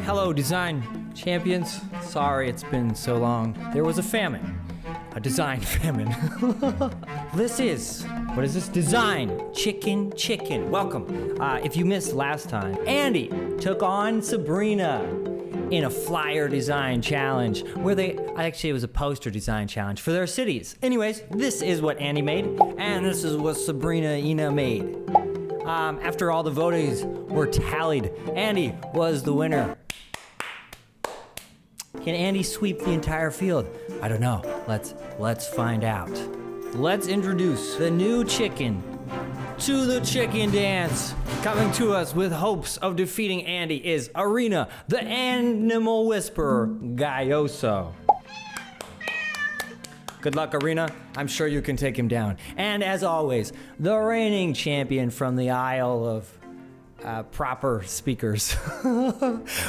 Hello, design champions. Sorry it's been so long. There was a famine. A design famine. This is, what is this? Design Chicken. Welcome. If you missed last time, Andy took on Sabrina in a flyer design challenge where it was a poster design challenge for their cities. Anyways, this is what Andy made, and this is what Sabrina made. After all the votings were tallied, Andy was the winner. Can Andy sweep the entire field? I don't know. Let's find out. Let's introduce the new chicken to the chicken dance. Coming to us with hopes of defeating Andy is Arena, the animal whisperer, Gaioso. Good luck, Arena. I'm sure you can take him down. And as always, the reigning champion from the Isle of proper speakers.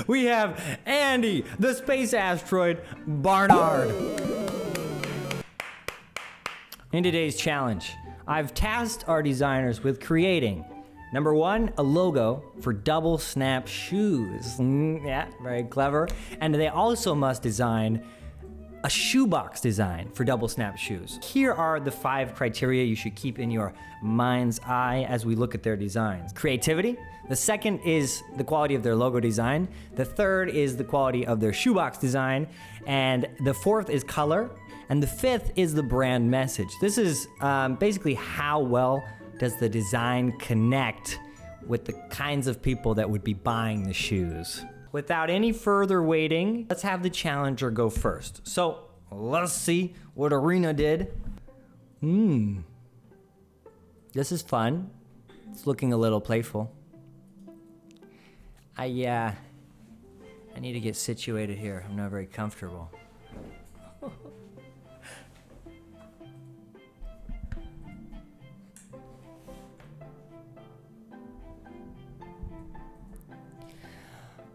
We have Andy, the space asteroid, Barnard. In today's challenge, I've tasked our designers with creating, number one, a logo for double snap shoes. Yeah, very clever. And they also must design a shoebox design for double snap shoes. Here are the 5 criteria you should keep in your mind's eye as we look at their designs. Creativity. The second is the quality of their logo design. The third is the quality of their shoebox design. And the fourth is color. And the fifth is the brand message. This is basically how well does the design connect with the kinds of people that would be buying the shoes. Without any further waiting, let's have the challenger go first. So let's see what Arena did. This is fun. It's looking a little playful. I need to get situated here. I'm not very comfortable.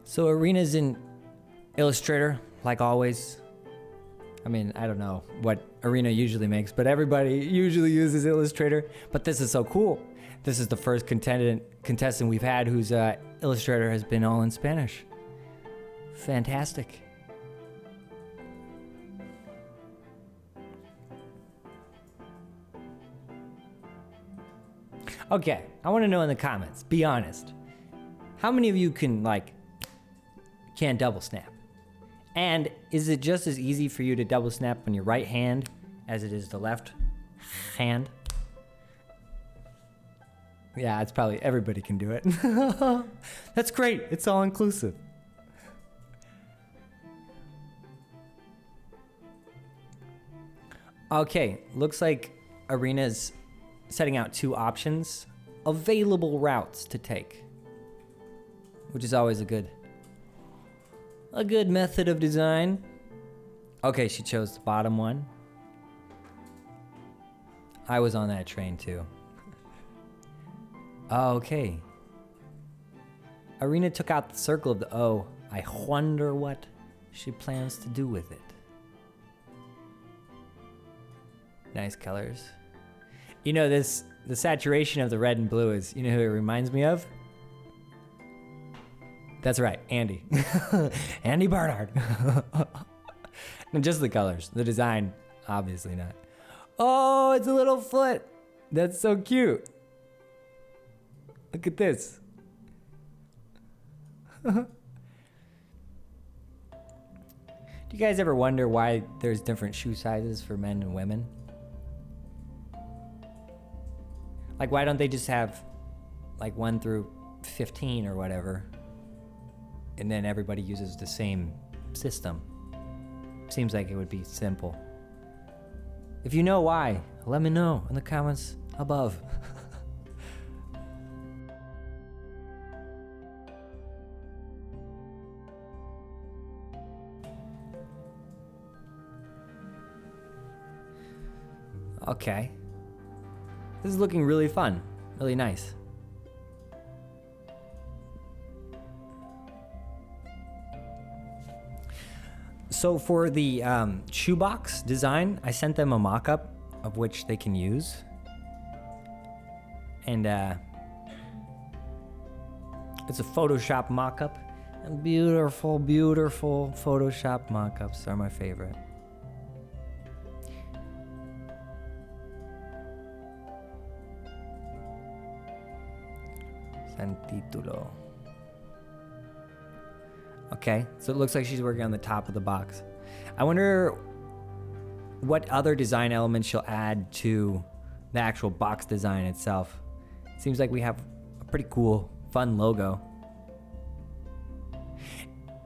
So Arena's in Illustrator, like always. I mean, I don't know what Arena usually makes, but everybody usually uses Illustrator. But this is so cool. This is the first contestant we've had whose Illustrator has been all in Spanish. Fantastic. Okay, I want to know in the comments, be honest. How many of you can double snap? And is it just as easy for you to double snap on your right hand as it is the left hand? Yeah, it's probably everybody can do it. That's great. It's all inclusive. Okay, looks like Arena's setting out 2 options, available routes to take, which is always a good method of design. Okay, she chose the bottom one. I was on that train too. Okay. Arena took out the circle of the O. I wonder what she plans to do with it. Nice colors. You know, the saturation of the red and blue is, you know who it reminds me of? That's right, Andy. Andy Barnard. And just the colors. The design, obviously not. Oh, it's a little foot. That's so cute. Look at this. Do you guys ever wonder why there's different shoe sizes for men and women? Like, why don't they just have, 1 through 15 or whatever? And then everybody uses the same system. Seems like it would be simple. If you know why, let me know in the comments above. Okay. This is looking really fun, really nice. So for the shoebox design, I sent them a mock-up of which they can use. And It's a Photoshop mock-up. And beautiful, beautiful Photoshop mock-ups are my favorite. San titulo. Okay, so it looks like she's working on the top of the box. I wonder what other design elements she'll add to the actual box design itself. Seems like we have a pretty cool, fun logo.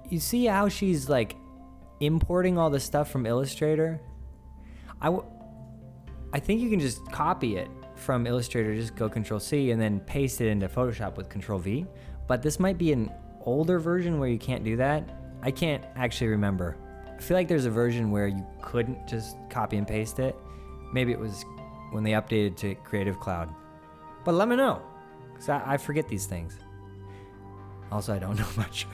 You see how she's like importing all the stuff from Illustrator? I think you can just copy it from Illustrator, just go Control-C and then paste it into Photoshop with Control-V. But this might be an older version where you can't do that. I can't actually remember. I feel like there's a version where you couldn't just copy and paste it. Maybe it was when they updated to Creative Cloud. But let me know, because I forget these things. Also, I don't know much.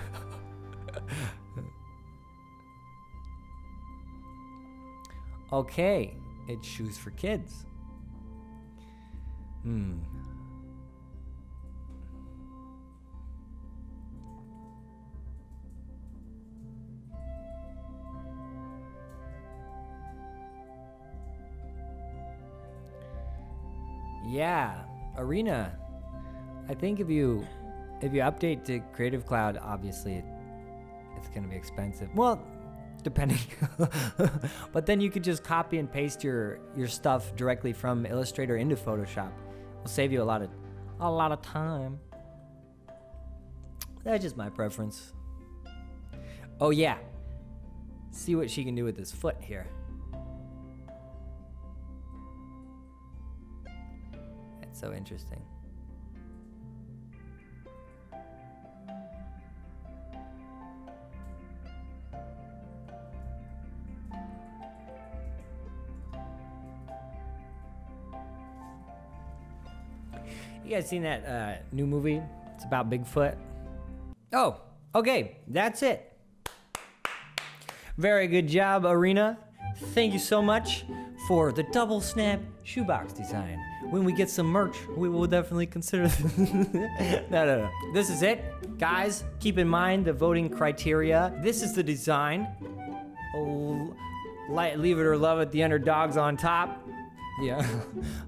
Okay, it's shoes for kids. Yeah, Arena. I think if you update to Creative Cloud, obviously it's gonna be expensive. Well, depending. But then you could just copy and paste your stuff directly from Illustrator into Photoshop. It'll save you a lot of time. That's just my preference. Oh yeah. See what she can do with this foot here. That's so interesting. You guys seen that new movie? It's about Bigfoot. Oh, okay, that's it. Very good job, Arena. Thank you so much for the double snap shoebox design. When we get some merch, we will definitely consider No. This is it. Guys, keep in mind the voting criteria. This is the design. Leave it or love it, the underdog's on top. Yeah,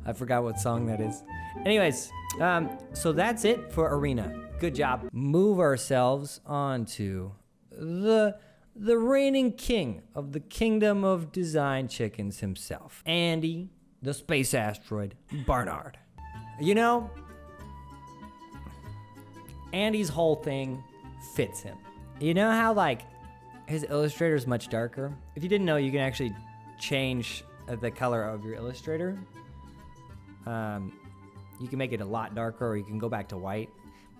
I forgot what song that is. Anyways, so that's it for Arena. Good job. Move ourselves on to the reigning king of the kingdom of design chickens himself, Andy, the space asteroid Barnard. You know, Andy's whole thing fits him. You know how like his Illustrator is much darker? If you didn't know, you can actually change the color of your Illustrator. You can make it a lot darker, or you can go back to white.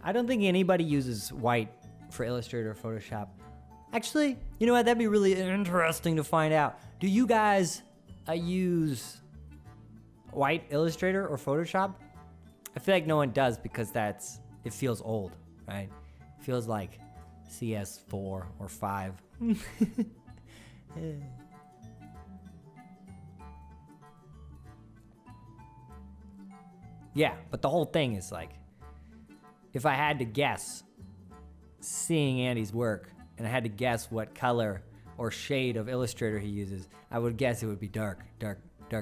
I don't think anybody uses white for Illustrator or Photoshop. Actually, you know what? That'd be really interesting to find out. Do you guys use white Illustrator or Photoshop? I feel like no one does because it feels old, right? It feels like CS4 or 5. Yeah, but the whole thing is like, if I had to guess, seeing Andy's work, and I had to guess what color or shade of Illustrator he uses, I would guess it would be dark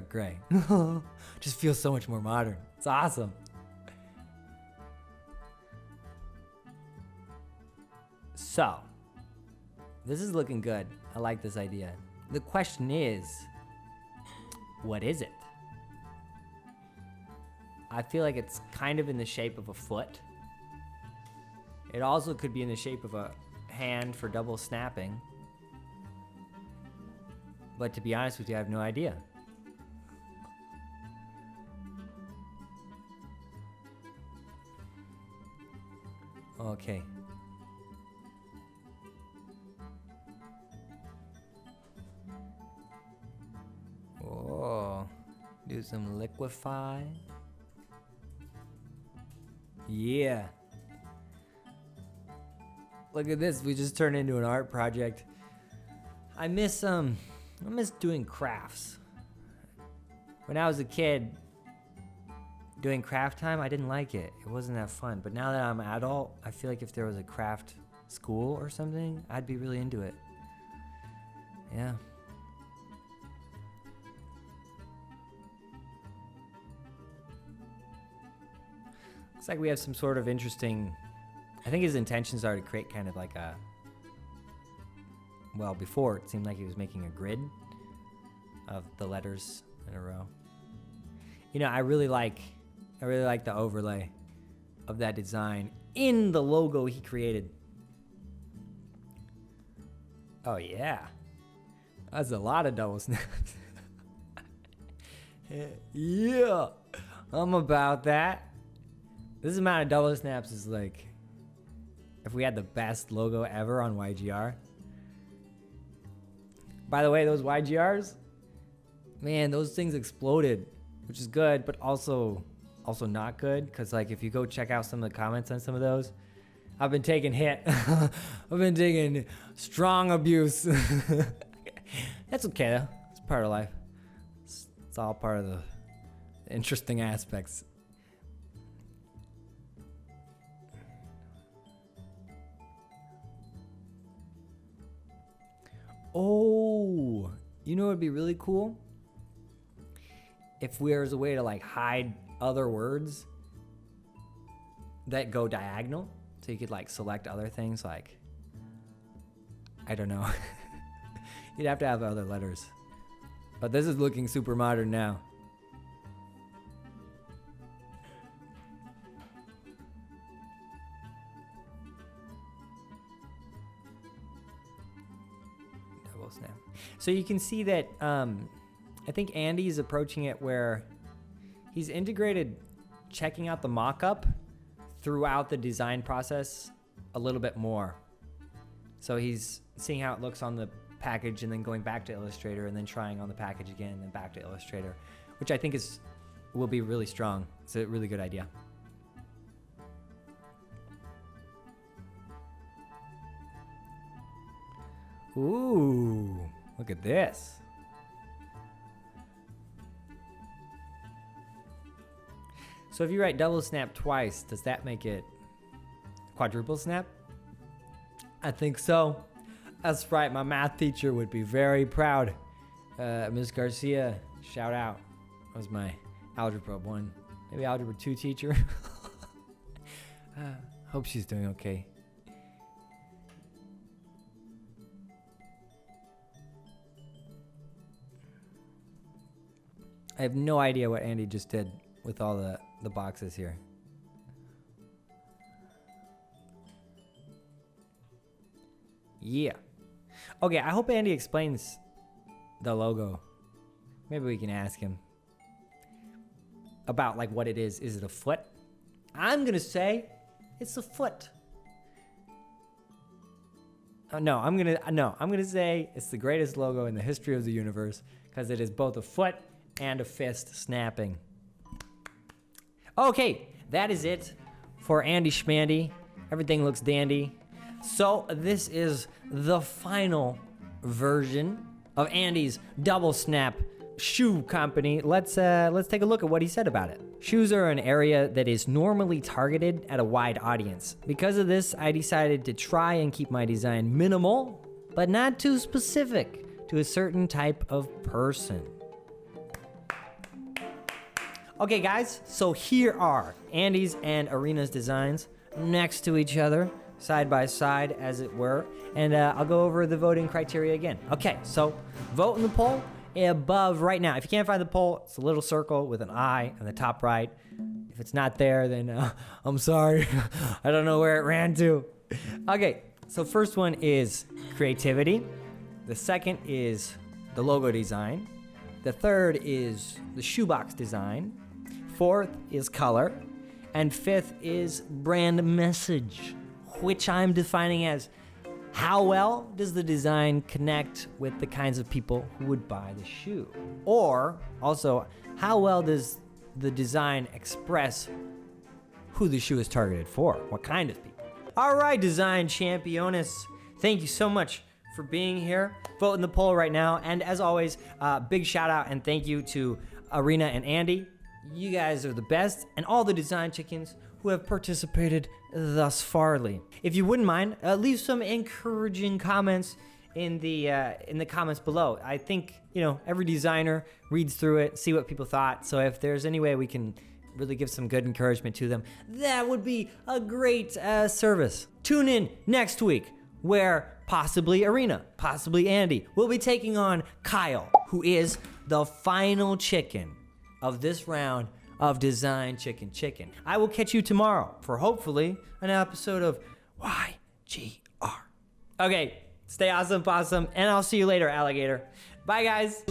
gray. Just feels so much more modern. It's awesome. So, this is looking good. I like this idea. The question is, what is it? I feel like it's kind of in the shape of a foot. It also could be in the shape of a hand for double snapping. But to be honest with you, I have no idea. Okay. Oh, do some liquefy. Yeah. Look at this, we just turned into an art project. I miss doing crafts. When I was a kid, doing craft time, I didn't like it. It wasn't that fun. But now that I'm an adult, I feel like if there was a craft school or something, I'd be really into it. Yeah. Looks like we have some sort of interesting... I think his intentions are to create kind of like a... Well, before it seemed like he was making a grid of the letters in a row. You know, I really like the overlay of that design in the logo he created. Oh yeah, that's a lot of double snaps. Yeah, I'm about that. This amount of double snaps is like, if we had the best logo ever on YGR. By the way, those YGRs, man, those things exploded, which is good, but also not good, because like if you go check out some of the comments on some of those, I've been taking hit. I've been taking strong abuse. That's okay though. It's part of life. It's all part of the interesting aspects. Oh, you know what would be really cool? If there's a way to like hide other words that go diagonal, so you could like select other things, like, I don't know. You'd have to have other letters. But this is looking super modern now. Double snap. So you can see that I think Andy is approaching it where he's integrated checking out the mock-up throughout the design process a little bit more. So he's seeing how it looks on the package and then going back to Illustrator and then trying on the package again and then back to Illustrator, which I think will be really strong. It's a really good idea. Ooh, look at this. So if you write double snap twice, does that make it quadruple snap? I think so. That's right, my math teacher would be very proud. Ms. Garcia, shout out. That was my Algebra 1, maybe Algebra 2 teacher. Hope she's doing okay. I have no idea what Andy just did with all the boxes here. Yeah. Okay, I hope Andy explains the logo. Maybe we can ask him about like what it is. Is it a foot? I'm gonna say it's a foot. I'm gonna say it's the greatest logo in the history of the universe because it is both a foot and a fist snapping. Okay, that is it for Andy Schmandy. Everything looks dandy. So this is the final version of Andy's double snap shoe company. Let's take a look at what he said about it. Shoes are an area that is normally targeted at a wide audience. Because of this, I decided to try and keep my design minimal, but not too specific to a certain type of person. Okay guys, so here are Andy's and Arena's designs next to each other, side by side as it were, and I'll go over the voting criteria again. Okay, so vote in the poll above right now. If you can't find the poll, it's a little circle with an eye on the top right. If it's not there, then I'm sorry. I don't know where it ran to. Okay, so first one is creativity. The second is the logo design. The third is the shoebox design. Fourth is color. And fifth is brand message, which I'm defining as how well does the design connect with the kinds of people who would buy the shoe? Or also, how well does the design express who the shoe is targeted for? What kind of people? All right, design championes, thank you so much for being here. Vote in the poll right now. And as always, big shout out and thank you to Arena and Andy You guys are the best, and all the design chickens who have participated thus farly. If you wouldn't mind, leave some encouraging comments in the comments below. I think, every designer reads through it, see what people thought. So if there's any way we can really give some good encouragement to them, that would be a great service. Tune in next week, where possibly Arena, possibly Andy, will be taking on Kyle, who is the final chicken of this round of Design Chicken. I will catch you tomorrow for hopefully an episode of YGR. Okay, stay awesome, possum, and I'll see you later, alligator. Bye, guys.